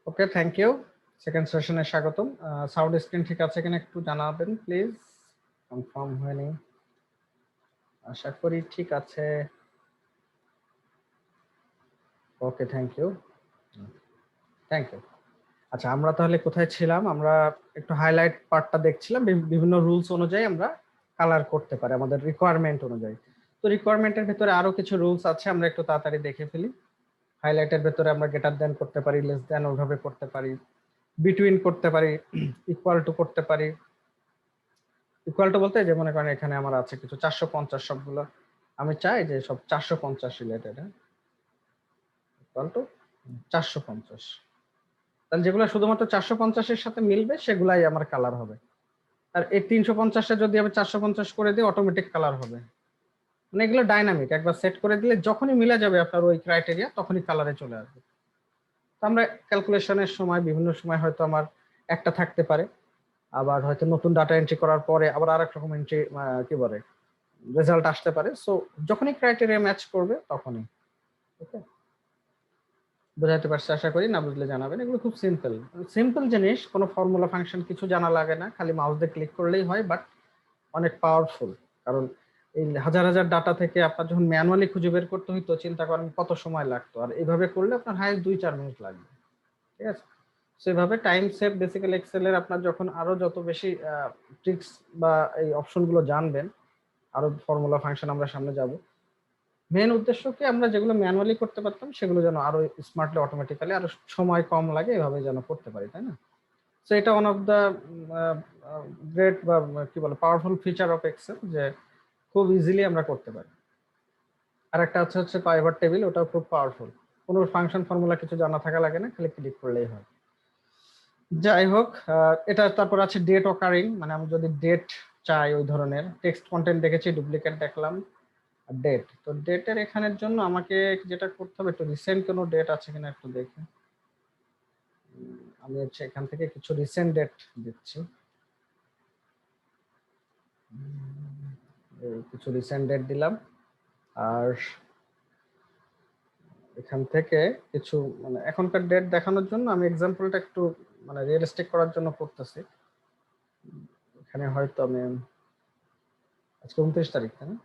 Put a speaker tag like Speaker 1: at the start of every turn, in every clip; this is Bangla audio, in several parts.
Speaker 1: Okay, thank you. সেকেন্ড সেশনে স্বাগতম। সাউন্ড স্ক্রিন ঠিক আছে কিনা একটু জানাবেন প্লিজ, কনফার্ম হয়নি, আশা করি ঠিক আছে। ওকে, থ্যাংক ইউ, থ্যাংক ইউ। আচ্ছা, আমরা তাহলে কোথায় ছিলাম? আমরা একটু হাইলাইট পার্টটা দেখছিলাম। বিভিন্ন রুলস অনুযায়ী আমরা কালার করতে পারি আমাদের রিকোয়ারমেন্ট অনুযায়ী। তো রিকোয়ারমেন্টের ভিতরে আরো কিছু রুলস আছে, আমরা একটু তাড়াতাড়ি দেখে ফেলি। হাইলাইটের ভেতরে আমরা গ্রেটার দেন করতে পারি, লেস দেন ওইভাবে করতে পারি, বিটুইন করতে পারি, ইকুয়াল টু করতে পারি। ইকুয়াল টু বলতে যে মনে করেন এখানে আমার আছে কিছু 450, সবগুলো আমি চাই যে সব 450 রিলেটেড। ইকুয়াল টু 450, তাহলে যেগুলো শুধুমাত্র 450-এর সাথে মিলবে সেগুলাই আমার কালার হবে। আর এই 350-এ যদি আমি 450 করে দিই অটোমেটিক কালার হবে। মানে এগুলো ডাইনামিক, একবার সেট করে দিলে যখনই মিলে যাবে আপনার ওই ক্রাইটেরিয়া তখনই কালারে চলে আসবে। তো আমরা ক্যালকুলেশনের সময় বিভিন্ন সময় হয়তো আমার একটা থাকতে পারে, আবার হয়তো নতুন ডাটা এন্ট্রি করার পরে আবার আরেক রকম এন্ট্রি কি বলে রেজাল্ট আসতে পারে। সো যখনই ক্রাইটেরিয়া ম্যাচ করবে তখনই। ওকে, বোঝাতে পারছি আশা করি, না বুঝলে জানাবেন। এগুলো খুব সিম্পল সিম্পল জিনিস, কোনো ফর্মুলা ফাংশন কিছু জানা লাগে না, খালি মাউস দিয়ে ক্লিক করলেই হয়, বাট অনেক পাওয়ারফুল। কারণ এই হাজার হাজার ডাটা থেকে আপনার যখন ম্যানুয়ালি খুঁজে বের করতে হইতো, চিন্তা করেন কত সময় লাগতো, আর এইভাবে করলে আপনার হাইস্ট 2-4 মিনিট লাগবে। ঠিক আছে, সেভাবে টাইম সেভ বেসিক্যালি এক্সেলের আপনার যখন আরো যত বেশি ট্রিক্স বা এই অপশনগুলো জানবেন, আরো ফর্মুলা ফাংশন আমরা সামনে যাব, মেন উদ্দেশ্য কি আমরা যেগুলো ম্যানুয়ালি করতে পারতাম সেগুলো যেন আরো স্মার্টলি অটোমেটিক্যালি আরো সময় কম লাগে এভাবে যেন করতে পারি, তাই না? সো এটা ওয়ান অফ দ্য গ্রেট বা কি বলে পাওয়ারফুল ফিচার অফ এক্সেল, যে খুব ইজিলি আমরা করতে পারি। আর একটা হচ্ছে পাইভট টেবিল, ওটাও খুব পাওয়ারফুল। কোনো ফাংশন ফর্মুলা কিছু জানা থাকা লাগে না, খালি ক্লিক করলেই হয়। যাই হোক, এটা তারপর আছে ডেট অকারিং, মানে আমি যদি ডেট চাই ওই ধরনের টেক্সট কন্টেন্ট দেখেছি, ডুপ্লিকেট দেখলাম, ডেট। তো ডেটের এখানের জন্য আমাকে যেটা করতে হবে, একটু রিসেন্ট কোনো ডেট আছে কিনা একটু দেখি। আমি হচ্ছে এখান থেকে কিছু রিসেন্ট ডেট দিচ্ছি, কিছু রিসেন্ট ডেট দিলাম। আর এখান থেকে কিছু মানে এখনকার ডেট দেখানোর জন্য আমি এক্সাম্পলটা একটু মানে রিয়েলিস্টিক করার জন্য করতেছি। এখানে হয়তো আমি আজকে 29 তারিখ, তাই না?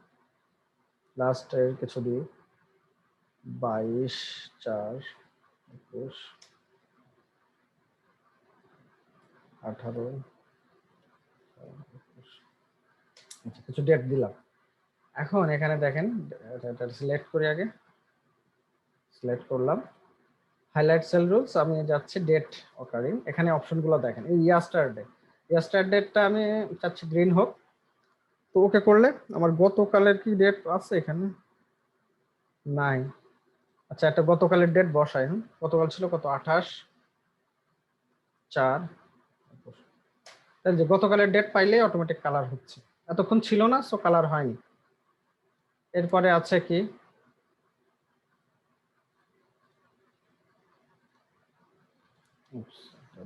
Speaker 1: লাস্টের কিছু দিই, 22/4/21, 18, কিছু ডেট দিলাম। এখন এখানে দেখেন, এটা সিলেক্ট করি, আগে সিলেক্ট করলাম, হাইলাইট সেল রুলস, আমি যাচ্ছি ডেট অকারিং। এখানে অপশনগুলো দেখেন, এই ইয়াস্টারডেটা আমি চাচ্ছি গ্রিন হোক। তো ওকে করলে আমার গতকালের কি ডেট আছে এখানে? নাই। আচ্ছা, একটা গতকালের ডেট বসাই। গতকাল ছিল কত? 28/4। যে গতকালের ডেট পাইলে অটোমেটিক কালার হচ্ছে, এতক্ষণ ছিল না, সো কালার হয়নি। এরপরে আছে কি,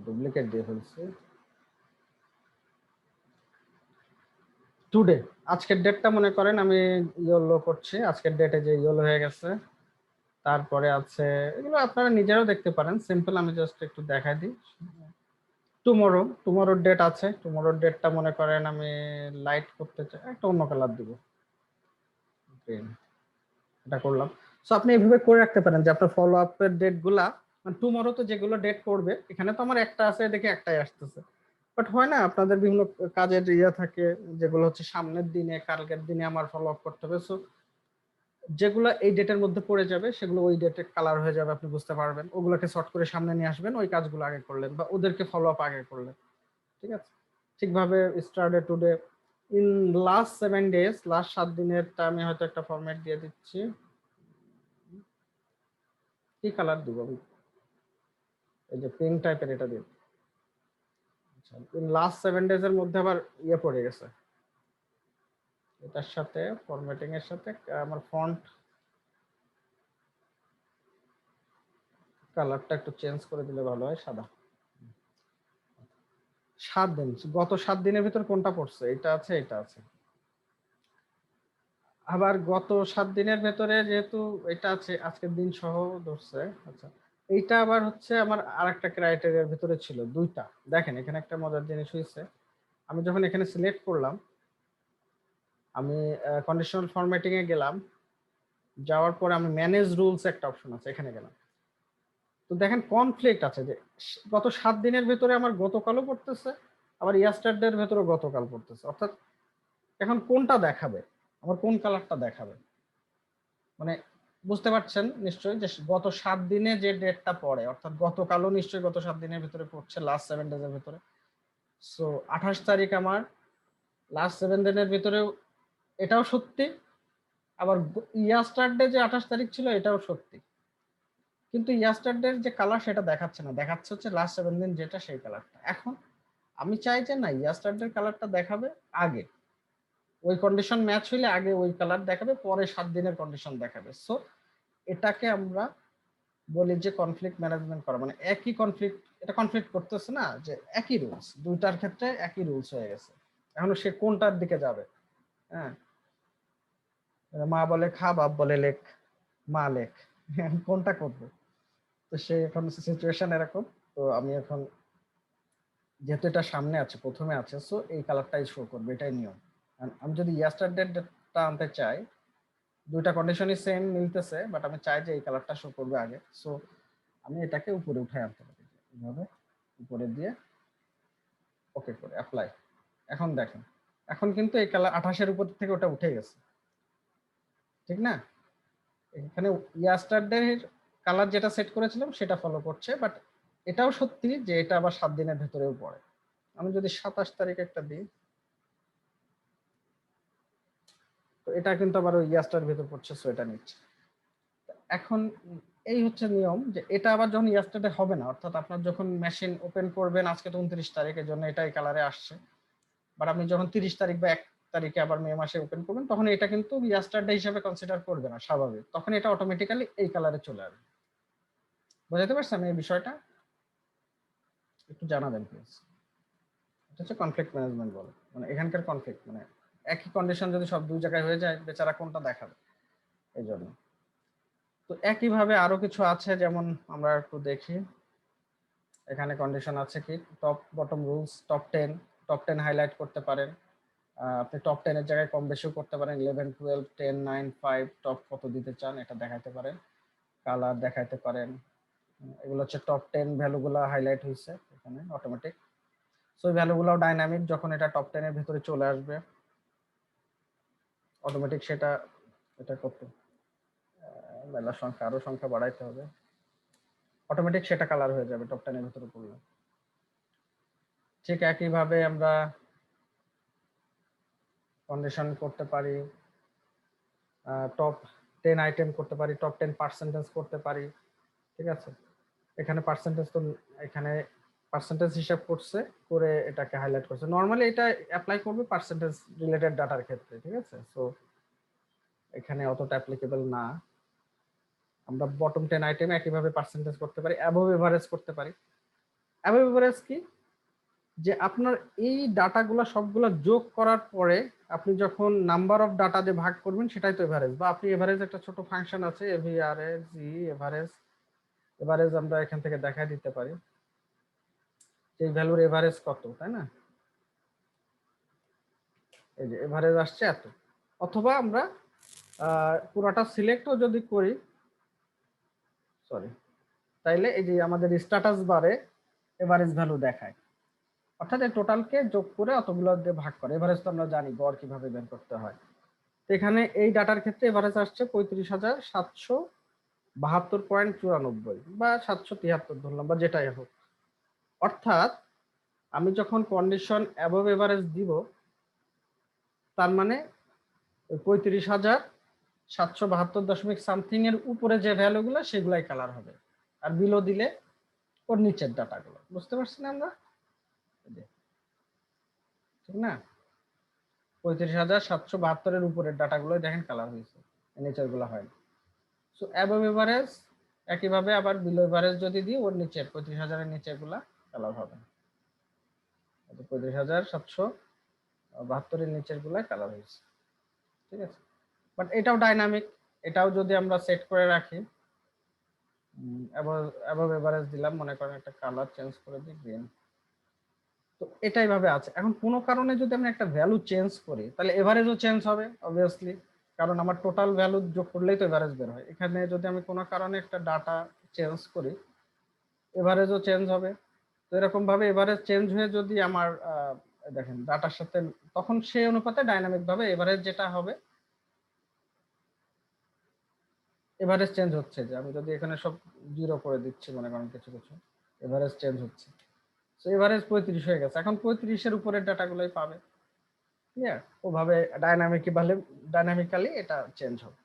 Speaker 1: ডুপ্লিকেট দিয়ে ফেলছি, টুডে, আজকের ডেটটা মনে করেন আমি ইয়েলো করছি, আজকের ডেটে যে ইয়েলো হয়ে গেছে। তারপরে আছে, এগুলো আপনারা নিজেরাও দেখতে পারেন, সিম্পল, আমি জাস্ট একটু দেখাই দিই। টুমোরোর ডেট আছে, টুমোরোর ডেটটা মনে করেন আমি লাইট করতে চাই, একটা অন্য কালার দিব, এটা করলাম। সো আপনি এইভাবে করে রাখতে পারেন যে আপনার ফলো আপের ডেট গুলা, মানে টুমোরো তো যেগুলো ডেট পড়বে, এখানে তো আমার একটা আছে, দেখে একটাই আসতেছে, বাট হয় না আপনাদের বিভিন্ন কাজের ইয়ে থাকে যেগুলো হচ্ছে সামনের দিনে, কালকের দিনে আমার ফলো আপ করতে হবে। সো যেগুলো এই ডেটের মধ্যে পড়ে যাবে সেগুলো ওই ডেটে কালার হয়ে যাবে, আপনি বুঝতে পারবেন, ওগুলোকে শর্ট করে সামনে নিয়ে আসবেন, ওই কাজগুলো আগে করলেন বা ওদেরকে ফলো আপ আগে করলেন। ঠিক আছে, ঠিকভাবে স্টার্টে today in last 7 days, last 7 দিনেরটা আমি হয়তো একটা ফরম্যাট দিয়ে দিচ্ছি। কি কালার দিব আমি? এই যে পিঙ্ক টাইপের এটা দিব। আচ্ছা, ইন লাস্ট 7 ডেজ এর মধ্যে আবার ইয়ে পড়ে গেছে, এটার সাথে ফরম্যাটিং এর সাথে আমার ফন্ট কালারটা একটু চেঞ্জ করে দিলে ভালো হয়, সাদা। 7 দিন, গত 7 দিনের ভিতর কোনটা পড়ছে? এটা আছে, এটা আছে। আবার গত 7 দিনের ভেতরে যেহেতু এটা আছে, আজকের দিন সহ ধরছে। আচ্ছা, এইটা আবার হচ্ছে আমার আরেকটা ক্রাইটেরিয়ার ভিতরে ছিল দুইটা। দেখেন এখানে একটা মজার জিনিস হয়েছে, আমি যখন এখানে সিলেক্ট করলাম, আমি কন্ডিশনাল ফরম্যাটিং এ গেলাম, যাওয়ার পরে আমি ম্যানেজ রুলস একটা অপশন আছে, এখানে গেলাম। তো দেখেন কনফ্লিক্ট আছে যে গত 7 দিনের ভিতরে আমার গতকালও পড়তেছে, আবার ইয়াস্টারডের ভেতরে গতকাল পড়তেছে। অর্থাৎ এখন কোনটা দেখাবে, আমার কোন কালারটা দেখাবে, মানে বুঝতে পারছেন নিশ্চয়ই যে গত 7 দিনে যে ডেটটা পড়ে, অর্থাৎ গতকালও নিশ্চয়ই গত 7 দিনের ভিতরে পড়ছে, লাস্ট 7 ডেজের ভিতরে। সো 28 তারিখ আমার লাস্ট 7 দিনের ভিতরেও, এটাও সত্যি। আবার ইয়াস্টারডে যে 28 তারিখ ছিল এটাও সত্যি, কিন্তু ইয়াস্টারডের যে কালার সেটা দেখাচ্ছে না, দেখাচ্ছে হচ্ছে লাস্ট 7 দিন যেটা সেই কালারটা। এখন আমি চাই যে না, ইয়াস্টারডের কালারটা দেখাবে আগে, ওই কন্ডিশন ম্যাচ হইলে আগে ওই কালার দেখাবে, পরে 7 দিনের কন্ডিশন দেখাবে। সো এটাকে আমরা বলি যে কনফ্লিক্ট ম্যানেজমেন্ট করা, মানে একই কনফ্লিক্ট, এটা কনফ্লিক্ট করতেছে না, যে একই রুলস, দুইটার ক্ষেত্রে একই রুলস হয়ে গেছে, এখন সে কোনটার দিকে যাবে। হ্যাঁ, মা বলে খা, বাপ বলে লেখ, মা লেখ, কোনটা করবে? তো সে এখন সিচুয়েশন এরকম। তো আমি এখন যেহেতু এটা সামনে আছে, প্রথমে আছে, সো এই কালারটাই শো করবে, এটাই নিয়ম। আমি যদি ইয়াস্টারডেটা আনতে চাই, দুইটা কন্ডিশনই সেম মিলতেছে, বাট আমি চাই যে এই কালারটা শো করবে আগে। সো আমি এটাকে উপরে উঠায় আনতে পারি, এইভাবে উপরে দিয়ে ওকে করে অ্যাপ্লাই। এখন দেখেন, এখন কিন্তু এই কালার 28-এর উপর থেকে ওটা উঠে গেছে, ঠিক না? এখানে ইয়াস্টারডে কালার যেটা সেট করেছিলাম সেটা ফলো করছে, বাট এটাও সত্যি যে এটা আবার 7 দিনের ভেতরেও পড়ে। আমি যদি 27 তারিখ একটা দিই, তো এটা কিন্তু আবার ওই ইয়াস্টার ভেতর পড়ছে, সো এটা নিচ্ছে। এখন এই হচ্ছে নিয়ম, যে এটা আবার যখন ইয়াস্টারডে হবে না, অর্থাৎ আপনার যখন মেশিন ওপেন করবেন, আজকে তো 29 তারিখের জন্য এটাই কালারে আসছে, বাট আপনি যখন 30 তারিখ বা 1 তারিখে আবার মে মাসে ওপেন করবেন, তখন এটা কিন্তু ইয়াস্টারডে হিসেবে কনসিডার করবে না, স্বাভাবিক, তখন এটা অটোমেটিক্যালি এই কালারে চলে আসবে। বুঝাতে পারছি আমি এই বিষয়টা? একটু জানাবেন প্লিজ। এটা হচ্ছে কনফ্লিক্ট ম্যানেজমেন্ট বলে, মানে এখানকার কনফ্লিক্ট, মানে একই কন্ডিশন যদি সব দুই জায়গায় হয়ে যায়, বেচারা কোনটা দেখাবে, এই জন্য। তো একইভাবে আরো কিছু আছে, যেমন আমরা একটু দেখি, এখানে কন্ডিশন আছে কি, top bottom rules, top ten highlight করতে পারেন। আপনি টপ 10 এর জায়গায় কম বেশিও করতে পারেন, 11 12 10 9 5 টপ কত দিতে চান এটা দেখাতে পারেন, কালার দেখাতে পারেন। এগুলো হচ্ছে টপ 10 ভ্যালুগুলো হাইলাইট হয়েছে এখানে অটোমেটিক। সো এই ভ্যালুগুলো ডাইনামিক, যখন এটা টপ 10 এর ভিতরে চলে আসবে অটোমেটিক সেটা এটা করতে, বেলার সংখ্যা আরো সংখ্যা বাড়াইতে হবে, অটোমেটিক সেটা কালার হয়ে যাবে টপ 10 এর ভিতরে পড়লে। ঠিক একইভাবে আমরা কন্ডিশন করতে পারি, টপ 10 আইটেম করতে পারি, টপ 10 পার্সেন্টেজ করতে পারি, ঠিক আছে? এখানে পার্সেন্টেজ তো এখানে পার্সেন্টেজ হিসাব করছে, করে এটাকে হাইলাইট করছে। নরমালি এটা অ্যাপ্লাই করবে পার্সেন্টেজ রিলেটেড ডাটার ক্ষেত্রে, ঠিক আছে? সো এখানে অতটা অ্যাপ্লিকেবল না। আমরা বটম 10 আইটেম একইভাবে পার্সেন্টেজ করতে পারি, অ্যাবভ এভারেজ করতে পারি। অ্যাবভ এভারেজ কি, যে আপনার এই ডাটাগুলো সবগুলো যোগ করার পরে আপনি যখন নাম্বার অফ ডাটা যে ভাগ করবেন সেটাই তো এভারেজ, বা আপনি এভারেজ একটা ছোট ফাংশন আছে এভিআরএস জি এভারেজ, এভারেজ আমরা এখান থেকে দেখাই দিতে পারি এই ভ্যালুর এভারেজ কত, তাই না? এই যে এভারেজ আসছে এত। অথবা আমরা পুরোটা সিলেক্টও যদি করি, সরি, তাইলে এই যে আমাদের স্ট্যাটাস বারে এভারেজ ভ্যালু দেখায়, অর্থাৎ এই টোটালকে যোগ করে অতগুলো দিয়ে ভাগ করে। এভারেজ তো আমরা জানি গড় কিভাবে বের করতে হয়। তো এখানে এই ডাটার ক্ষেত্রে এভারেজ আসছে 35,772.94 বা 773 ধরলাম, বা যেটাই হোক। অর্থাৎ আমি যখন কন্ডিশন অ্যাবভ এভারেজ দিব, তার মানে ওই 35,772 এর উপরে যে ভ্যালুগুলো সেগুলাই কালার হবে, আর বিলো দিলে ওর নিচের ডাটাগুলো। বুঝতে পারছি না আমরা? ঠিক না? 35,772 উপরের ডাটাগুলো দেখেন কালার হয়েছে, নিচের গুলো হয়। সো অ্যাবভ এভারেজ, একইভাবে আবার বিলো এভারেজ যদি দিই, ওর নিচের 35,000 এর নিচের গুলা কালার হবে, 35,772 এর নিচের গুলা কালার হয়েছে, ঠিক আছে? বাট এটাও ডাইনামিক, এটাও যদি আমরা সেট করে রাখি, অ্যাবভ এভারেজ দিলাম, মনে করেন একটা কালার চেঞ্জ করে দিই গ্রিন। তো এটাই ভাবে আছে। এখন কোনো কারণে যদি আমি একটা ভ্যালু চেঞ্জ করি তাহলে এভারেজও চেঞ্জ হবে অবভিয়াসলি, কারণ আমার টোটাল ভ্যালু যোগ করলেই তো এভারেজ বের হয়। এখানে যদি আমি কোনো কারণে একটা ডাটা চেঞ্জ করি এভারেজও চেঞ্জ হবে। তো এরকম ভাবে এভারেজ চেঞ্জ হয়ে যদি আমার দেখেন ডাটার সাথে, তখন সেই অনুপাতে ডাইনামিক ভাবে এভারেজ যেটা হবে, এভারেজ চেঞ্জ হচ্ছে। যে আমি যদি এখানে সব 0 করে দিচ্ছি মনে করেন কিছু কিছু, এভারেজ চেঞ্জ হচ্ছে। তো এভারেজ 35 হয়ে গেছে, এখন 35-এর উপরের ডাটাগুলোই পাবে। ক্লিয়ার? ওভাবে ডাইনামিক্যালি এটা চেঞ্জ হবে।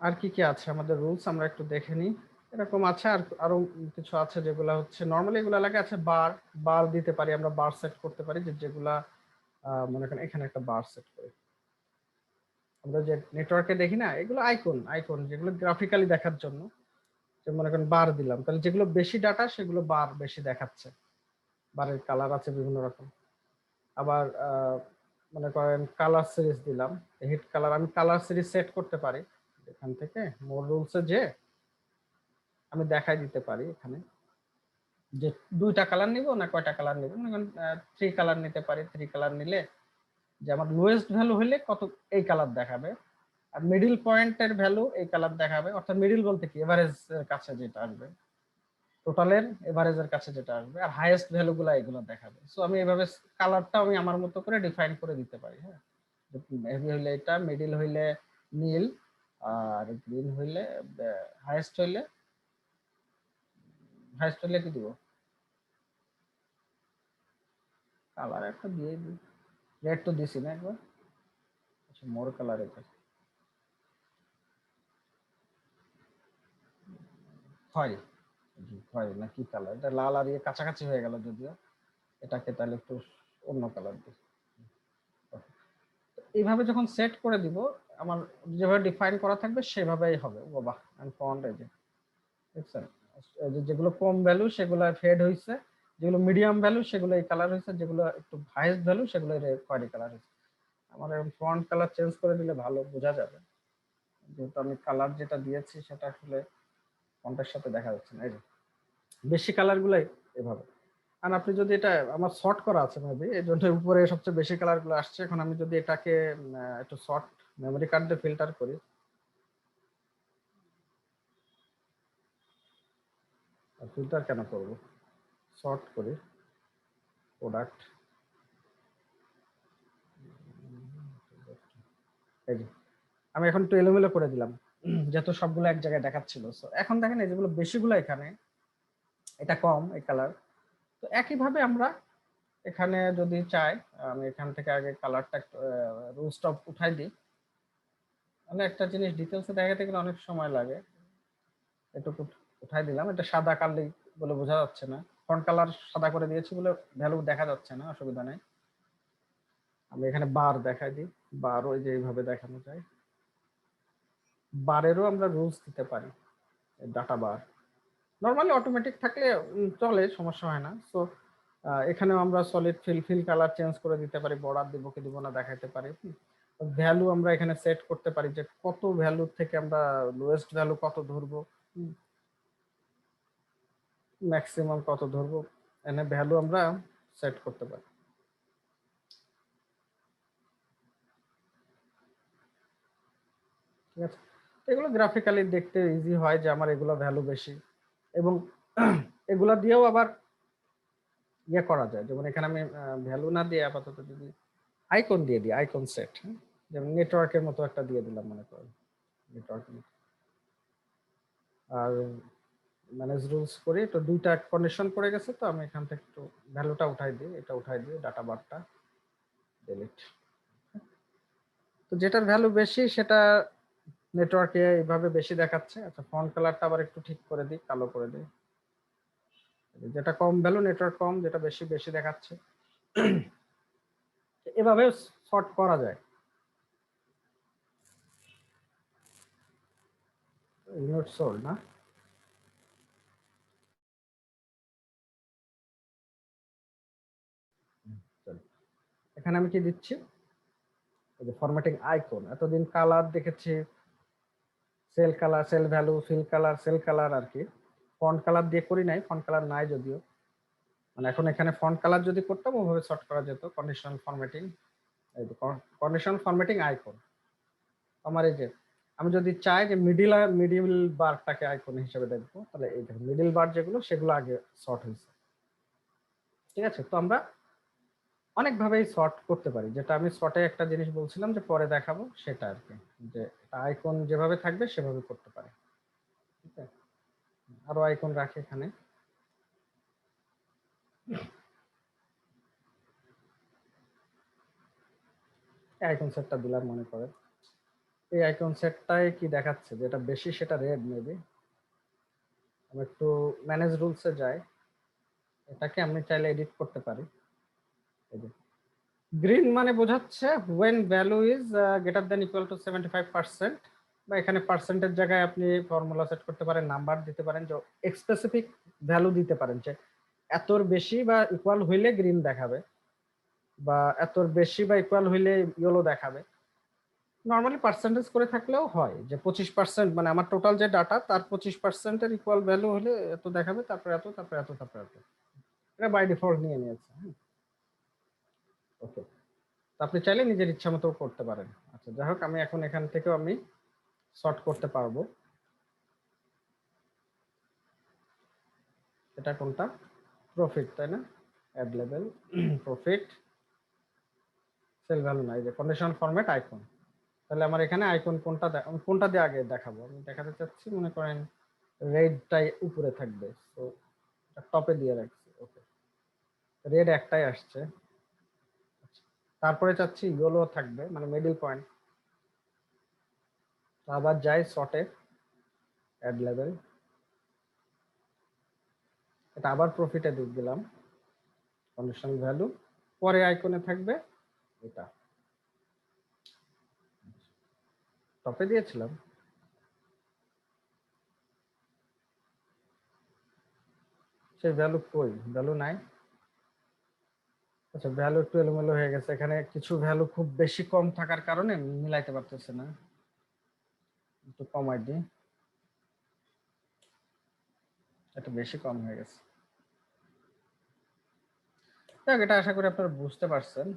Speaker 1: আর কি কি আছে আমাদের রুলস আমরা একটু দেখে নিই। এরকম আছে আর আরো কিছু আছে যেগুলো হচ্ছে নর্মালি এগুলো লাগে আছে বার। বার দিতে পারি আমরা, বার সেট করতে পারি যেগুলা মনে করেন এখানে একটা বার সেট করি। আমরা যে নেটওয়ার্কে দেখি না এগুলো আইকন, আইকন যেগুলো গ্রাফিক্যালি দেখার জন্য, যে মনে করেন বার দিলাম, তাহলে যেগুলো বেশি ডাটা সেগুলো বার বেশি দেখাচ্ছে। বারের কালার আছে বিভিন্ন রকম। আবার মনে করেন কালার সিরিজ দিলাম, হিট কালার, আমি কালার সিরিজ সেট করতে পারি এখান থেকে মোর রুলসে, যে আমি দেখাই দিতে পারি এখানে যে 2টা কালার নিব না কয়টা কালার নিব। মনে করেন 3 কালার নিতে পারি। 3 কালার নিলে যে আমার লোয়েস্ট ভ্যালু হলে কত এই কালার দেখাবে, আর মিডিল পয়েন্টের ভ্যালু এই কালার দেখাবে। অর্থাৎ মিডিল বলতে কি এভারেজ এর কাছে যেটা আসবে, টোটালের এভারেজের কাছে যেটা আসবে, আর হাইয়েস্ট ভ্যালুগুলো এগুলো দেখাবে। সো আমি এভাবে কালারটা আমি আমার মতো করে ডিফাইন করে দিতে পারি। হ্যাঁ, হেভি হইলে এটা, মিডিল হইলে নীল, আর গ্রিন হইলে হাইয়েস্ট হইলে, হাইয়েস্ট হইলে কি দিব, কালার একটা দিয়ে দিই। রেড তো দিছি না একবার। আচ্ছা, মোর কালার এটা খয়েরি। খয়েরি না কি কালার এটা, লাল আর ইয়ে কাছাকাছি হয়ে গেল যদিও। এটাকে তাহলে একটু অন্য কালার দিই। এইভাবে যখন সেট করে দিব, আমার যেভাবে ডিফাইন করা থাকবে সেভাবেই হবে। ও বাবা, এন্ড ফন্ট এই যে দেখছেন, যেগুলো কম ভ্যালু সেগুলো ফেড হয়েছে, যেগুলো মিডিয়াম ভ্যালু সেগুলো এই কালার হয়েছে, যেগুলো একটু হাইয়েস্ট ভ্যালু সেগুলো খয়েরি কালার হয়েছে। আমার ফন্ট কালার চেঞ্জ করে দিলে ভালো বোঝা যাবে, যেহেতু আমি কালার যেটা দিয়েছি সেটা আসলে ফন্টের সাথে দেখা যাচ্ছে না। এই যে বেশি কালার গুলাই এভাবে। আর আপনি যদি এটা, আমার শর্ট করা আছে মেবি এই জন্য উপরে সবচেয়ে বেশি কালার গুলো আসছে। এখন আমি যদি এটাকে একটু শর্ট মেমোরি কার্ড দিয়ে ফিল্টার করি, ফিল্টার কেন করব, শর্ট করি প্রোডাক্ট, এই যে আমি এখন একটু এলোমেলো করে দিলাম যেহেতু সবগুলো এক জায়গায় দেখাচ্ছিল। সো এখন দেখেন এই যেগুলো বেশিগুলো এখানে, এটা কম এই কালার। তো একইভাবে আমরা এখানে যদি চাই, আমি এখান থেকে আগে কালারটা রুল স্টপ উঠাই দিই। মানে একটা জিনিস ডিটেলসে দেখাতে গেলে অনেক সময় লাগে। এটুকু উঠাই দিলাম, এটা সাদা কালি বলে বোঝা যাচ্ছে না, ফন্ট কালার সাদা করে দিয়েছি বলে ভ্যালু দেখা যাচ্ছে না, অসুবিধা নেই। আমি এখানে বার দেখাই দিই, বার ওই যে এইভাবে দেখানো যায়। বারেরও আমরা রুলস দিতে পারি, ডাটা বার নর্মালি অটোমেটিক থাকলে চলে, সমস্যা হয় না। সো এখানেও আমরা সলিড ফিল কালার চেঞ্জ করে দিতে পারি, বর্ডার দিব কি দিব না দেখাইতে পারি। ভ্যালু আমরা এখানে সেট করতে পারি যে কত ভ্যালু থেকে আমরা লোয়েস্ট ভ্যালু কত ধরবো, ম্যাক্সিমাম কত ধরবো, এনে ভ্যালু আমরা সেট করতে পারি। ঠিক আছে, এগুলো গ্রাফিক্যালি দেখতে ইজি হয় যে আমার এগুলো ভ্যালু বেশি, এবং এগুলা দিয়েও আবার ইয়ে করা যায়। যেমন এখানে আমি ভ্যালু না দিয়ে আপাতত যদি আইকন দিয়ে দিই, আইকন সেট, যেমন নেটওয়ার্কের মতো একটা দিয়ে দিলাম মনে করেন, নেটওয়ার্ক। আর ম্যানেজ রুলস করি তো 2টা কন্ডিশন পড়ে গেছে, তো আমি এখান থেকে একটু ভ্যালুটা উঠাই দিই, এটা উঠাই দিই, ডাটা বারটা ডিলিট। তো যেটার ভ্যালু বেশি সেটা নেটওয়ার্কে এইভাবে বেশি দেখাচ্ছে। আচ্ছা, ফন্ট কালারটা আবার একটু ঠিক করে দিই, কালো করে দিই। যেটা কম ভ্যালু নেটওয়ার্ক কম, যেটা বেশি বেশি দেখাচ্ছে। এভাবে সর্ট করা যায়। ইউনিট সোল্ড না, এখানে আমি কি দিচ্ছি, যে ফরম্যাটিং আইকন, এতদিন কালার দেখেছি, cell colour, cell value, fill colour, cell colour আর কি। ফন্ট কালার দিয়ে করি নাই, ফন্ট কালার নাই যদিও, মানে এখন এখানে ফন্ট কালার যদি করতাম ওভাবে সর্ট করা যেত। কন্ডিশনাল ফরম্যাটিং, এই কন্ডিশনাল ফরম্যাটিং আইকন। আমার এই যে আমি যদি চাই যে মিডিল বারটাকে আইকন হিসেবে দেখবো, তাহলে এই দেখো মিডিল বার যেগুলো সেগুলো আগে সর্ট হয়েছে। ঠিক আছে, তো আমরা অনেকভাবেই সর্ট করতে পারি, যেটা আমি শর্টে একটা জিনিস বলছিলাম যে পরে দেখাবো, সেটা আর কি, যে আইকন যেভাবে থাকবে সেভাবে করতে পারে। ঠিক আছে, আরো আইকন রাখি এখানে। আইকন সেটটা দিলাম মনে করে। এই আইকন সেটটাই কি দেখাচ্ছে, যেটা বেশি সেটা রেড মেবি। আমি একটু ম্যানেজ রুলসে যাই, এটাকে আমি চাইলে এডিট করতে পারি। গ্রিন মানে বোঝাচ্ছে when value is greater than equal to 75%, বা এখানে পার্সেন্টের জায়গায় আপনি ফর্মুলা সেট করতে পারেন, নাম্বার দিতে পারেন, যে স্পেসিফিক ভ্যালু দিতে পারেন, যে এতর বেশি বা ইকুয়াল হইলে গ্রিন দেখাবে, বা এতর বেশি বা ইকুয়াল হইলে ইয়েলো দেখাবে। নর্মালি পার্সেন্টেজ করে থাকলেও হয়, যে 25%, মানে আমার টোটাল যে ডাটা তার 25%-এর ইকুয়াল ভ্যালু হলে এত দেখাবে, তারপর এত, তারপর এত, তারপর এত। এটা বাই ডিফল্ট নিয়ে নিয়েছে। ওকে, আপনি চাইলে নিজের ইচ্ছা মতো করতে পারেন। আচ্ছা, যাই হোক, আমি এখন এখান থেকেও আমি সর্ট করতে পারবো। এটা কোনটা? প্রফিট, তাই না? Add level, profit, sale value নাই, যে কন্ডিশনাল ফরম্যাট আইকন। তাহলে আমার এখানে আইকন কোনটা, আমি কোনটা দিয়ে আগে দেখাবো? আমি দেখাতে চাচ্ছি, মনে করেন রেডটাই উপরে থাকবে, তো টপে দিয়ে রাখছি। ওকে, রেড একটাই আসছে। তারপরে চাচ্ছি ইয়েলো থাকবে, মানে মিডল পয়েন্ট। আবার যাই শর্টে, অ্যাড লেভেল, এটা আবার প্রফিটে দিলাম, কন্ডিশনাল ভ্যালু, পরে আইকনে থাকবে এটা, টপে দিয়েছিলাম। সেই ভ্যালু কই? ভ্যালু নাই। আচ্ছা, ভ্যালু একটু এলোমেলো হয়ে গেছে, এখানে কিছু ভ্যালু খুব বেশি কম থাকার কারণে মিলাইতে পারতেছে না, একটু কমাই দিই। একটু বেশি কম হয়ে গেছে। যাক, এটা আশা করি আপনারা বুঝতে পারছেন।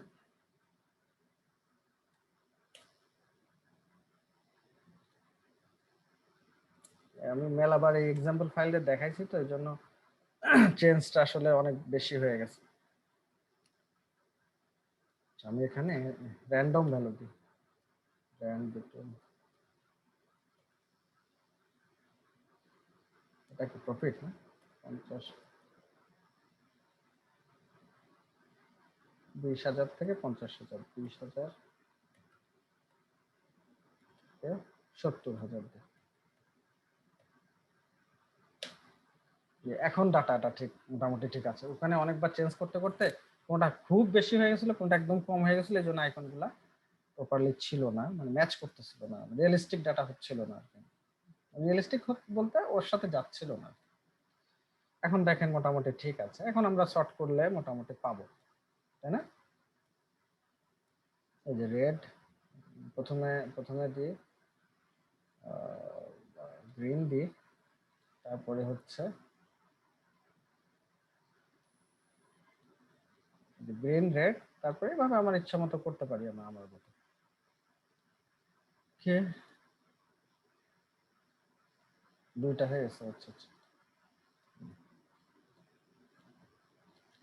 Speaker 1: আমি মেলাবার এই এক্সাম্পল ফাইলে দেখাইছি, তো এই জন্য চেঞ্জটা আসলে অনেক বেশি হয়ে গেছে। আমি এখানে র্যান্ডম ভ্যালু দিই, এটা কি প্রফিট না? 50, 20,000 থেকে 50,000, 20,000 থেকে 70,000। এখন ডাটাটা ঠিক মোটামুটি ঠিক আছে। ওখানে অনেকবার চেঞ্জ করতে করতে কোনটা খুব বেশি হয়ে গেছিল, কোনটা একদম কম হয়ে গেছিল, এই জন্য আইকনগুলা প্রপারলি ছিল না, মানে ম্যাচ করতেছিল না, রিয়েলিস্টিক ডাটা হচ্ছিল না আর কি। রিয়েলিস্টিক বলতে ওর সাথে যাচ্ছিল না। এখন দেখেন মোটামুটি ঠিক আছে, এখন আমরা শর্ট করলে মোটামুটি পাবো, তাই না? এই যে রেড, প্রথমে প্রথমে দিই গ্রিন দিই, তারপরে হচ্ছে গ্রিন রেড, তারপরে এভাবে আমার ইচ্ছা মতো করতে পারি আমরা আমার মতো। দুইটা হয়ে গেছে। আচ্ছা আচ্ছা,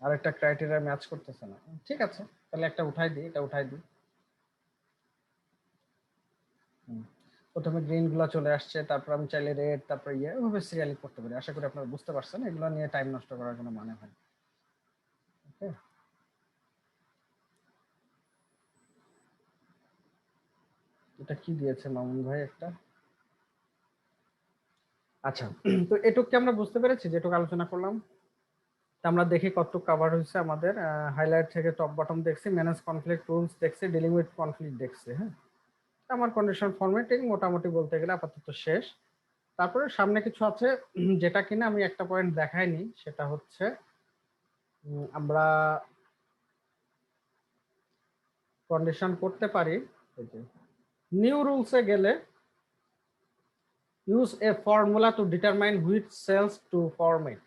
Speaker 1: আর একটা ক্রাইটেরিয়া ম্যাচ করতেছে না, ঠিক আছে, তাহলে একটা উঠাই দিই, এটা উঠাই দিই। প্রথমে গ্রিন গুলা চলে আসছে, তারপর আমি চাইলে রেড, তারপর ইয়ে, ওভাবে সিরিয়ালি করতে পারি। আশা করি আপনারা বুঝতে পারছেন, এগুলো নিয়ে টাইম নষ্ট করার কোনো মানে হয়। ওকে, এটা কি দিয়েছে মামুন ভাই একটা? আচ্ছা, তো এটুকু আমরা বুঝতে পেরেছি, যেটুকু আলোচনা করলাম। আমরা দেখি কতটুকু কভার হয়েছে আমাদের। হাইলাইট থেকে টপ বটম দেখছি, ম্যানেজ কনফ্লিক্ট রুলস দেখছি, ডিলিং উইথ কনফ্লিক্ট দেখছি। হ্যাঁ, আমার কন্ডিশন ফরম্যাটিং মোটামুটি বলতে গেলে আপাতত শেষ। তারপরে সামনে কিছু আছে যেটা কিনা আমি একটা পয়েন্ট দেখাইনি, সেটা হচ্ছে আমরা কন্ডিশন করতে পারি নিউ রুলসে গেলে use a formula to determine which cells to format.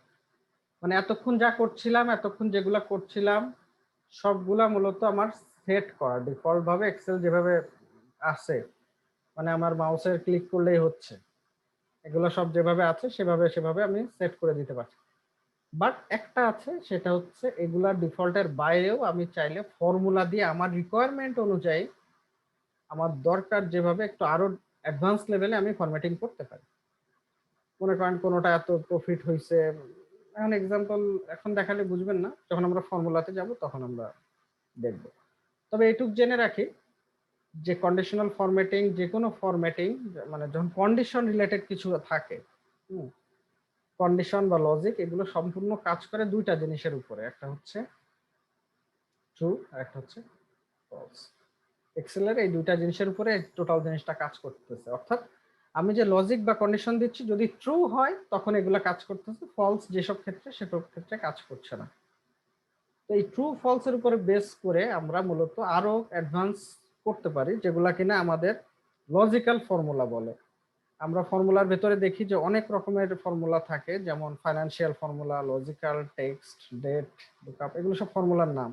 Speaker 1: মানে এতক্ষণ যা করছিলাম, এতক্ষণ যেগুলা করছিলাম সবগুলা মূলত আমার সেট করা ডিফল্ট ভাবে এক্সেল যেভাবে আছে, মানে আমার মাউসের ক্লিক করলেই হচ্ছে, এগুলো সব যেভাবে আছে সেভাবে সেভাবে আমি সেট করে দিতে পারছি। বাট একটা আছে, সেটা হচ্ছে এগুলা ডিফল্টের বাইরেও আমি চাইলে ফর্মুলা দিয়ে আমার রিকোয়ারমেন্ট অনুযায়ী আমার দরকার যেভাবে একটু আরো অ্যাডভান্স লেভেলে আমি ফরম্যাটিং করতে পারি। মনে করেন কোনোটা এত প্রফিট হয়েছে, এখন এক্সাম্পল এখন দেখালে বুঝবেন না, যখন আমরা ফর্মুলাতে যাব তখন আমরা দেখব। তবে এইটুক জেনে রাখি যে কন্ডিশনাল ফরম্যাটিং, যে কোনো ফরম্যাটিং মানে যখন কন্ডিশন রিলেটেড কিছু থাকে, কন্ডিশন বা লজিক, এগুলো সম্পূর্ণ কাজ করে দুইটা জিনিসের উপরে, একটা হচ্ছে ট্রু আর একটা হচ্ছে ফলস। এক্সেলের এই দুইটা জিনিসের উপরে টোটাল জিনিসটা কাজ করতেছে। অর্থাৎ আমি যে লজিক বা কন্ডিশন দিচ্ছি যদি ট্রু হয় তখন এগুলো কাজ করতেছে, ফলস যেসব ক্ষেত্রে সেসব ক্ষেত্রে কাজ করছে না। তো এই ট্রু ফলস এর উপরে বেস করে আমরা মূলত আরো অ্যাডভান্স করতে পারি, যেগুলা কিনা আমাদের লজিক্যাল ফর্মুলা বলে। আমরা ফর্মুলার ভেতরে দেখি যে অনেক রকমের ফর্মুলা থাকে, যেমন financial formula, logical, text, date, lookup, এগুলো সব ফর্মুলার নাম।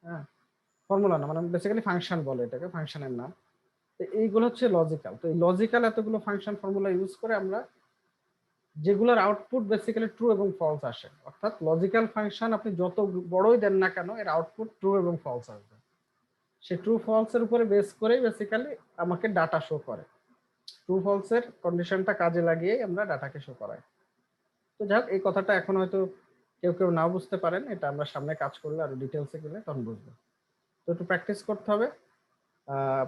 Speaker 1: হ্যাঁ, ফর্মুলা না, মানে বেসিক্যালি ফাংশন বলে এটাকে, ফাংশনের নাম। তো এইগুলো হচ্ছে লজিক্যাল। তো এই লজিক্যাল এতগুলো ফাংশন ফর্মুলা ইউজ করে আমরা যেগুলোর আউটপুট বেসিক্যালি ট্রু এবং ফলস আসে। অর্থাৎ লজিক্যাল ফাংশন আপনি যত বড়ই দেন না কেন এর আউটপুট ট্রু এবং ফলস আসবে। সে ট্রু ফলস এর উপরে বেস করেই বেসিক্যালি আমাকে ডাটা শো করে। ট্রু ফলস এর কন্ডিশনটা কাজে লাগিয়ে আমরা ডাটাকে শো করাই। তো যাক, এই কথাটা এখন হয়তো কেউ কেউ নাও বুঝতে পারেন, এটা আমরা সামনে কাজ করলে আরো ডিটেলসে গেলে তখন বুঝবো। তো একটু প্র্যাকটিস করতে হবে।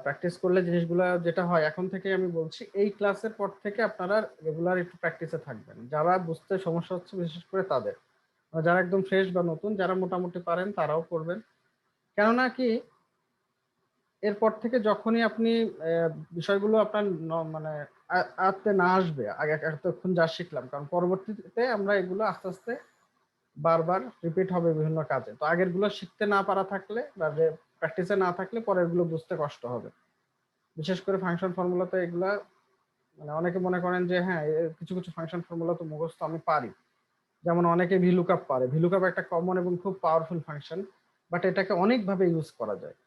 Speaker 1: প্র্যাকটিস করলে জিনিসগুলো যেটা হয়, এখন থেকে আমি বলছি এই ক্লাসের পর থেকে আপনারা রেগুলার একটু প্র্যাকটিসে থাকবেন। যারা বুঝতে সমস্যা হচ্ছে বিশেষ করে তাদের, যারা একদম ফ্রেশ বা নতুন, যারা মোটামুটি পারেন তারাও করবেন। কেননা কি, এরপর থেকে যখনই আপনি বিষয়গুলো আপনার মানে আয়ত্তে না আসবে, আগে এতক্ষণ যা শিখলাম, কারণ পরবর্তীতে আমরা এগুলো আস্তে আস্তে বারবার রিপিট হবে বিভিন্ন কাজে। তো আগের গুলো শিখতে না পারা থাকলে বা প্র্যাকটিসে না থাকলে পরের গুলো বুঝতে কষ্ট হবে। বিশেষ করে ফাংশন ফর্মুলাতে এগুলা, মানে অনেকে মনে করেন যে হ্যাঁ কিছু কিছু ফাংশন ফর্মুলা তো মুখস্থ আমি পারি, যেমন অনেকে ভিলুকআপ পারে। ভিলুকআপ একটা কমন এবং খুব পাওয়ারফুল ফাংশন, বাট এটাকে অনেকভাবে ইউজ করা যায়।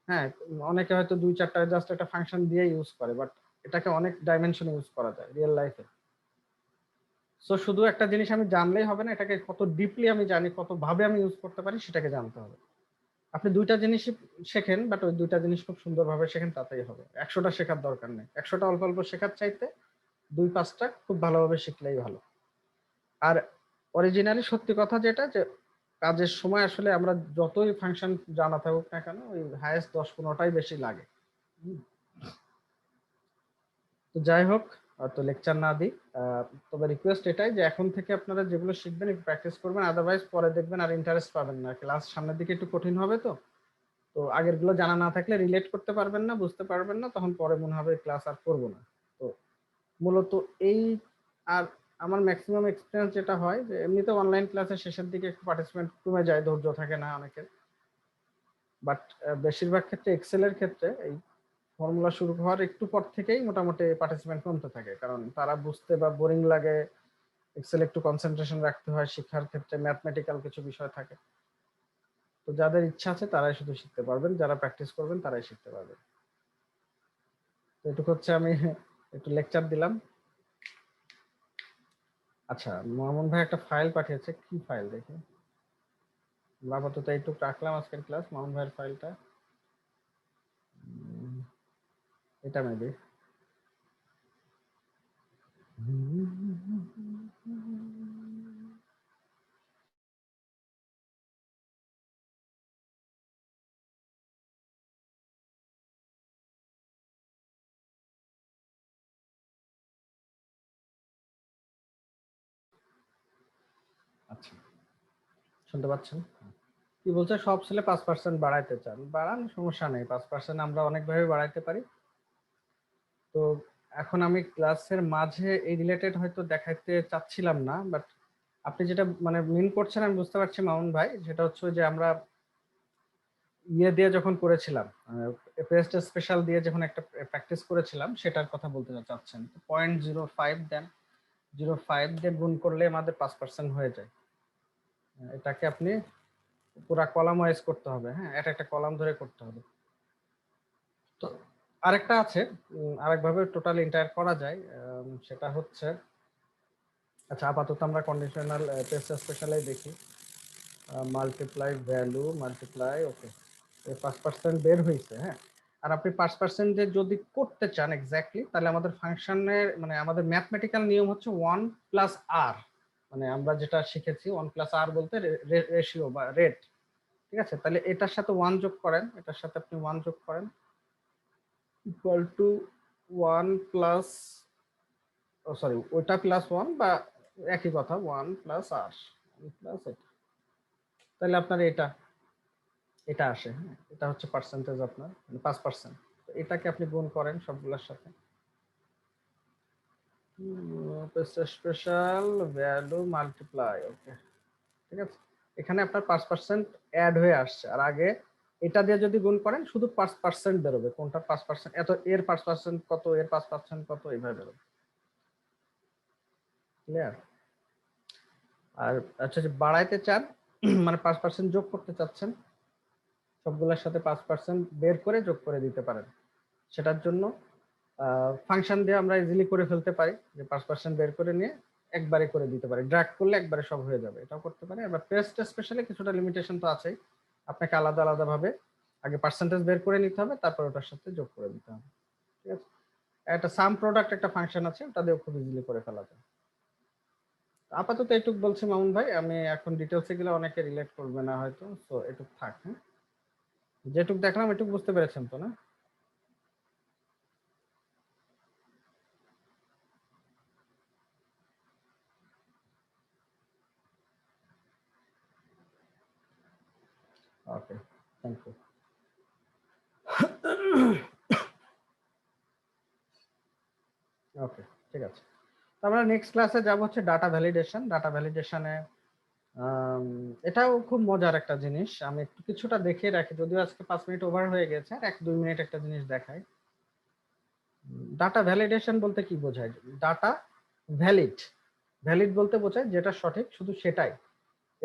Speaker 1: হ্যাঁ, অনেকে হয়তো দুই চারটা জাস্ট একটা ফাংশন দিয়ে ইউজ করে, বাট এটাকে অনেক ডাইমেনশনে ইউজ করা যায় রিয়েল লাইফে। সো শুধু একটা জিনিস আমি জানলেই হবে না, এটাকে কত ডিপলি আমি জানি, কত ভাবে আমি ইউজ করতে পারি সেটাকে জানতে হবে। আপনি দুইটা জিনিসই শেখেন, বাট ওই দুইটা জিনিস খুব সুন্দরভাবে শেখেন, তাতেই হবে। 100টা শেখার দরকার নেই, 100টা অল্প অল্প শেখার চাইতে 2-5টা খুব ভালোভাবে শিখলেই ভালো। আর অরিজিনালি সত্যি কথা যেটা, যে কাজের সময় আসলে আমরা যতই ফাংশন জানা থাকুক না কেন, ওই হায়েস্ট 10-15টাই বেশি লাগে। তো যাই হোক, তো লেকচার না দিই, তবে রিকোয়েস্ট এটাই যে এখন থেকে আপনারা যেগুলো শিখবেন একটু প্র্যাকটিস করবেন, আদারওয়াইজ পরে দেখবেন আর ইন্টারেস্ট পাবেন না। ক্লাস সামনের দিকে একটু কঠিন হবে, তো তো আগের গুলো জানা না থাকলে রিলেট করতে পারবেন না, বুঝতে পারবেন না, তখন পরে মনে হবে ক্লাস আর করবো না। তো মূলত এই, আর আমার ম্যাক্সিমাম এক্সপিরিয়েন্স যেটা হয় যে এমনিতে অনলাইন ক্লাসের শেষের দিকে একটু পার্টিসিপেন্ট কমে যায়, ধৈর্য থাকে না অনেকের। বাট বেশিরভাগ ক্ষেত্রে এক্সেলের ক্ষেত্রে এই ফর্মুলা শুরু হওয়ার একটু পর থেকেই মোটামুটি পার্টিসিপেন্ট কমতে থাকে, কারণ তারা বুঝতে বা বোরিং লাগে, এক্সেল একটু কনসেন্ট্রেশন রাখতে হয়, শিক্ষার ক্ষেত্রে ম্যাথমেটিক্যাল কিছু বিষয় থাকে। তো যাদের ইচ্ছা আছে তারাই শুধু শিখতে পারবেন, যারা প্র্যাকটিস করবেন তারাই শিখতে পারবেন। তো এটুকু হচ্ছে, আমি একটু লেকচার দিলাম। আচ্ছা, মোহাম্মদ ভাই একটা ফাইল পাঠিয়েছে, কি ফাইল দেখি। আপাতত এইটুকু রাখলাম আজকের ক্লাস, মোহাম্মদ ভাইয়ের ফাইলটা এটা মেবি। আচ্ছা, শুনতে পাচ্ছেন? কি বলছে, সব ছেলে 5% বাড়াইতে চান, বাড়ান, সমস্যা নেই, 5% আমরা অনেকভাবে বাড়াইতে পারি। তো এখন আমি ক্লাসের মাঝে এই রিলেটেড হয়তো দেখাইতে চাচ্ছিলাম না, বাট আপনি যেটা মানে মিন করছেন আমি বুঝতে পারছি মামুন ভাই, সেটা হচ্ছে যে আমরা ইয়ে দিয়ে যখন করেছিলাম, পেস্ট স্পেশাল দিয়ে যখন একটা প্র্যাকটিস করেছিলাম সেটার কথা বলতে চাচ্ছেন। 0.05 দেন, 0.5 দিয়ে গুণ করলে আমাদের 5% হয়ে যায়। এটাকে আপনি পুরা কলাম ওয়াইজ করতে হবে, হ্যাঁ, এটা একটা কলাম ধরে করতে হবে। তো আরেকটা আছে, আরেকভাবে টোটাল এন্টায়ার করা যায়, সেটা হচ্ছে, আচ্ছা আপাতত আমরা কন্ডিশনাল পেস্ট স্পেশালাই দেখি। মাল্টিপ্লাই ভ্যালু মাল্টিপ্লাই, ওকে, 5% বের হয়েছে, হ্যাঁ। আর আপনি 5% যে যদি করতে চান এক্স্যাক্টলি, তাহলে আমাদের ফাংশনের মানে আমাদের ম্যাথমেটিক্যাল নিয়ম হচ্ছে 1 প্লাস আর, মানে আমরা যেটা শিখেছি 1 প্লাস আর বলতে রেশিও বা রেট, ঠিক আছে। তাহলে এটার সাথে 1 যোগ করেন, এটার সাথে আপনি 1 যোগ করেন, equal to 1 plus, oh sorry, ওটা প্লাস 1 বা একই কথা, 1 প্লাস আর প্লাস এটা, তাহলে আপনার এটা এটা আসে, হ্যাঁ, এটা হচ্ছে পার্সেন্টেজ আপনার, মানে 5%। এটাকে আপনি গুণ করেন সবগুলোর সাথে, স্পেশাল ভ্যালু মাল্টিপ্লাই, ওকে, ঠিক আছে। এখানে আপনার 5% অ্যাড হয়ে আসছে, আর আগে এটা দিয়ে যদি গুণ করেন শুধু 5% বেরোবে, কোনটা 5%, এত এর 5% কত, এর 5% কত, এইভাবে বেরোবে, ক্লিয়ার। আর আচ্ছা, যে বাড়াইতে চান মানে 5% যোগ করতে চাচ্ছেন, সবগুলোর সাথে 5% বের করে যোগ করে দিতে পারেন। সেটার জন্য ফাংশন দিয়ে আমরা ইজিলি করে ফেলতে পারি, যে 5% বের করে নিয়ে একবারে করে দিতে পারি, ড্র্যাগ করলে একবারে সব হয়ে যাবে, এটাও করতে পারি। আবার পেস্ট স্পেশালি কিছুটা লিমিটেশন তো আছেই, আপনাকে আলাদা আলাদা ভাবে আগে পার্সেন্টেজ বের করে নিতে হবে, তারপর ওটার সাথে যোগ করে দিতে হবে, ঠিক আছে। একটা সাম প্রোডাক্ট একটা ফাংশন আছে, ওটা দিয়ে খুব ইজিলি করে ফেলা যায়। আপাতত এটুক বলছি মামুন ভাই, আমি এখন ডিটেলসে গেলে অনেকে রিলেট করবে না হয়তো, তো এটুক থাক, হ্যাঁ। যেটুক দেখলাম এটুক বুঝতে পেরেছেন তো, না? ওকে, থ্যাংক ইউ। ওকে, ঠিক আছে। আমরা নেক্সট ক্লাসে যাব হচ্ছে ডাটা ভ্যালিডেশন। ডাটা ভ্যালিডেশনে এটাও খুব মজার একটা জিনিস, আমি একটু কিছুটা দেখিয়ে রাখি, যদিও আজকে 5 মিনিট ওভার হয়ে গেছে, আর 1-2 মিনিট একটা জিনিস দেখাই। ডাটা ভ্যালিডেশন বলতে কি বোঝায়? ডাটা ভ্যালিড, ভ্যালিড বলতে বোঝায় যেটা সঠিক শুধু সেটাই,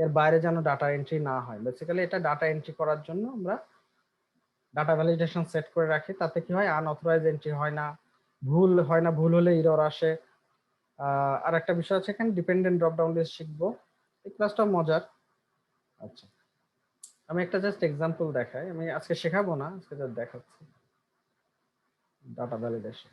Speaker 1: এর বাইরে যেন ডাটা এন্ট্রি না হয়। বেসিক্যালি এটা ডাটা এন্ট্রি করার জন্য আমরা ডাটা ভ্যালিডেশন সেট করে রাখি, তাতে কি হয়, আনঅথরাইজ এন্ট্রি হয় না, ভুল হয় না, ভুল হলে এরর আসে। আর একটা বিষয় আছে, এখানে ডিপেন্ডেন্ট ড্রপ ডাউন লিস্ট শিখবো, এই ক্লাসটা মজার। আচ্ছা, আমি একটা জাস্ট এক্সাম্পল দেখাই, আমি আজকে শেখাবো না, আজকে জাস্ট দেখাচ্ছি ডাটা ভ্যালিডেশন।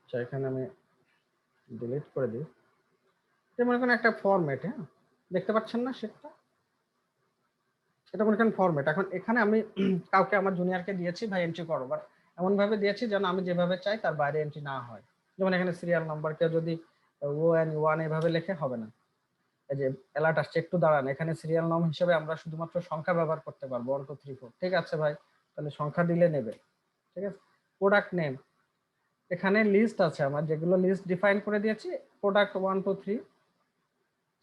Speaker 1: আচ্ছা, এখানে আমি ডিলিট করে দিই। যেমন এখানে একটা ফরম্যাট, হ্যাঁ, দেখতে পাচ্ছেন না সেটা, এটা মনে করেন ফরম্যাট। এখন এখানে আমি কাউকে আমার জুনিয়রকে দিয়েছি ভাই এন্ট্রি করো, বাট এমন ভাবে দিয়েছি যেন আমি যেভাবে চাই তার বাইরে এন্ট্রি না হয়। যেমন এখানে সিরিয়াল নাম্বার, কেউ যদি ON1 এভাবে লেখে হবে না। এই যে অ্যালার্ট আসছে, একটু দাঁড়ান, এখানে সিরিয়াল নাম হিসেবে আমরা শুধুমাত্র সংখ্যা ব্যবহার করতে পারবো, 1 2 3 4, ঠিক আছে ভাই, তাহলে সংখ্যা দিলে নেবে, ঠিক আছে। প্রোডাক্ট নেম, এখানে লিস্ট আছে আমার, যেগুলো লিস্ট ডিফাইন করে দিয়েছি, প্রোডাক্ট 1 2 3,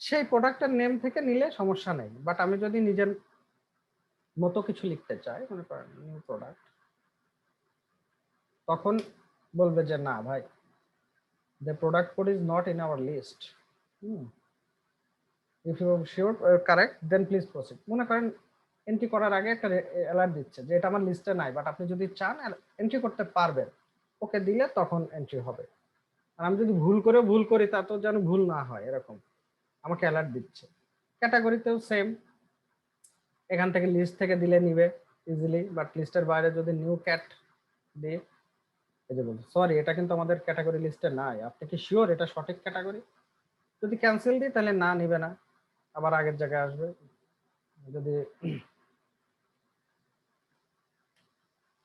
Speaker 1: সেই প্রোডাক্টের নেম থেকে নিলে সমস্যা নেই। বাট আমি যদি নিজের মতো কিছু লিখতে চাই, মনে করেন নিউ প্রোডাক্ট, তখন বলবে যে না ভাই, the product code is not in our list. If you are sure correct, then please proceed. মনে করেন এন্ট্রি করার আগে একটা অ্যালার্ট দিচ্ছে যে এটা আমার লিস্টে নাই, বাট আপনি যদি চান এন্ট্রি করতে পারবেন, ওকে দিলে তখন এন্ট্রি হবে। আর আমি যদি ভুল করি, তা তো যেন ভুল না হয় এরকম আমাকে অ্যালার্ট দিচ্ছে। ক্যাটাগরিতেও সেম, এখান থেকে লিস্ট থেকে দিলে নিবে ইজিলি, বাট লিস্টের বাইরে যদি নিউ ক্যাট দিই, এই যে বলছি সরি, এটা কিন্তু আমাদের ক্যাটাগরি লিস্টে নাই, আপনি কি শিওর এটা সঠিক ক্যাটাগরি? যদি ক্যান্সেল দিই তাহলে না নিবে না, আবার আগের জায়গায় আসবে। যদি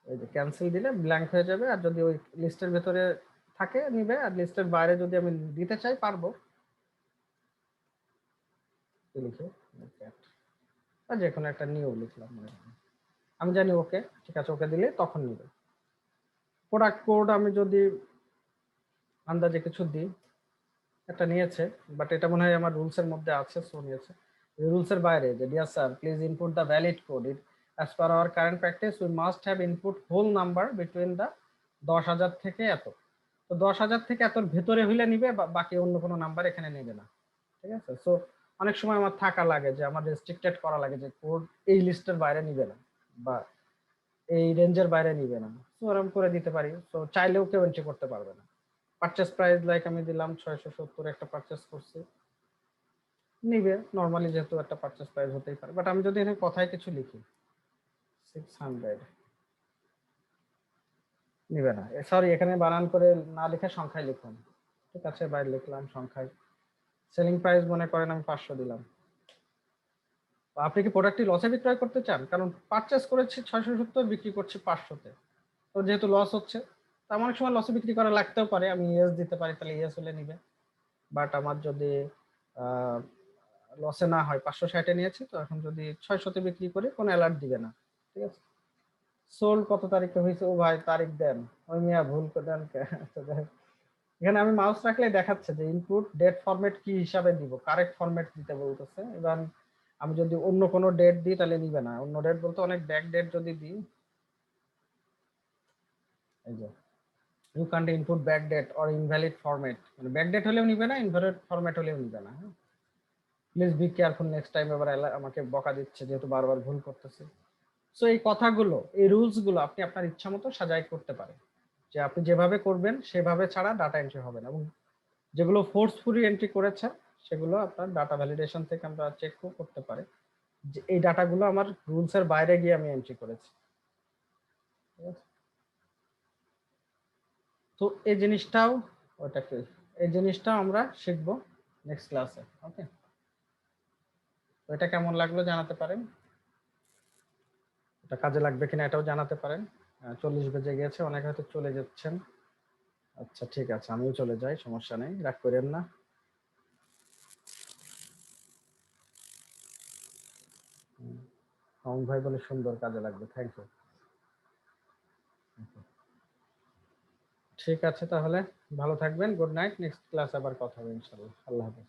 Speaker 1: এই যে ক্যান্সেল দিলে ব্ল্যাঙ্ক হয়ে যাবে, আর যদি ওই লিস্টের ভেতরে থাকে নিবে, আর লিস্টের বাইরে যদি আমি দিতে চাই পারবো, লিখে আর যে কোনো একটা নিউ লিখলাম, আমি জানি ওকে, ঠিক আছে, ওকে দিলে তখন নিবে। প্রোডাক্ট কোড আমি যদি আন্দাজে কিছু দিই, একটা নিয়েছে, বাট এটা মনে হয় আমার রুলস এর মধ্যে আছে, সো নিয়েছে। রুলস এর বাইরে যে dear sir please input the valid code it as per our current practice we must have input whole number between the 10,000 থেকে এত। তো 10,000 থেকে এতর ভেতরে হইলে নিবে, বাকি অন্য কোনো নাম্বার এখানে নেবে না। ঠিক আছে, সো অনেক সময় আমার থাকা লাগে যে আমার রেস্ট্রিক্টেড করা লাগে যে কোড এই লিস্টের বাইরে নিবে না বা এই রেঞ্জের বাইরে নিবে না, সো এরকম করে দিতে পারি। সো চাইলেও কেউ এন্ট্রি করতে পারবে না। পারচেস প্রাইস লাইক আমি দিলাম 670, একটা পারচেস করছি, নিবে নরমালি, যেহেতু একটা পারচেস প্রাইস হতেই পারে। বাট আমি যদি এখানে কথায় কিছু লিখি 600, নিবে না। সরি, এখানে বানান করে না লিখে সংখ্যায় লিখুন। ঠিক আছে, বাইরে লিখলাম সংখ্যায়। সেলিং প্রাইস মনে করেন আমি 500 দিলাম। আপনি কি প্রোডাক্টটি লসে বিক্রয় করতে চান? কারণ পারচেস করেছি 670, বিক্রি করছি 500-তে, তো যেহেতু লস হচ্ছে, তো আমার অনেক সময় লসে বিক্রি করা লাগতেও পারে, আমি ইয়েস দিতে পারি, তাহলে ইয়েস হলে নিবে। বাট আমার যদি লসে না হয়, 560-এ নিয়েছি, তো এখন যদি 600-তে বিক্রি করি কোনো অ্যালার্ট দিবে না। ঠিক আছে, সোল্ড কত তারিখে হয়েছে, ও ভাই তারিখ দেন, ওই মিয়া ভুল করে দেন। এখানে আমি মাউস রাখলে দেখাচ্ছে যে ইনপুট ডেট ফরম্যাট কি হিসাবে দিব, কারেক্ট ফরম্যাট দিতে বলতেছে। এবার আমি যদি অন্য কোনো ডেট দিই তাহলে নিবে না। অন্য ডেট বলতে অনেক ব্যাক ডেট যদি দিই, এই যে you can't input back date or invalid format, মানে ব্যাক ডেট হলেও নিবে না, ইনভ্যালিড ফরম্যাট হলেও নিবে না। Please be careful next time. এবার আমাকে বকা দিচ্ছে যেহেতু বারবার ভুল করতেছে। সো এই কথাগুলো, এই রুলস গুলো আপনি আপনার ইচ্ছা মতো সাজাই করতে পারেন, যে আপনি যেভাবে করবেন সেভাবে ছাড়া ডাটা এন্ট্রি হবে না। এবং যেগুলো ফোর্সফুলি এন্ট্রি করেছে সেগুলো আপনার ডাটা ভ্যালিডেশন থেকে আমরা চেক করতে পারি যে এই ডাটাগুলো আমার রুলস এর বাইরে গিয়ে আমি এন্ট্রি করেছি। ঠিক আছে, তো এই জিনিসটাও, ওটা কি, এই জিনিসটাও আমরা শিখবো নেক্সট ক্লাসে। ওকে, তো এটা কেমন লাগলো জানাতে পারেন, এটা কাজে লাগবে কিনা এটাও জানাতে পারেন। 40 বেজে গেছে, অনেক হয়তো চলে যাচ্ছেন। আচ্ছা ঠিক আছে, আমিও চলে যাই, সমস্যা নেই, রাগ করেন না। অমন ভাই বলে সুন্দর, কাজে লাগবে, থ্যাংক ইউ। ঠিক আছে তাহলে, ভালো থাকবেন, গুড নাইট, নেক্সট ক্লাস আবার কথা হবে ইনশাআল্লাহ, আল্লাহ হাফেজ।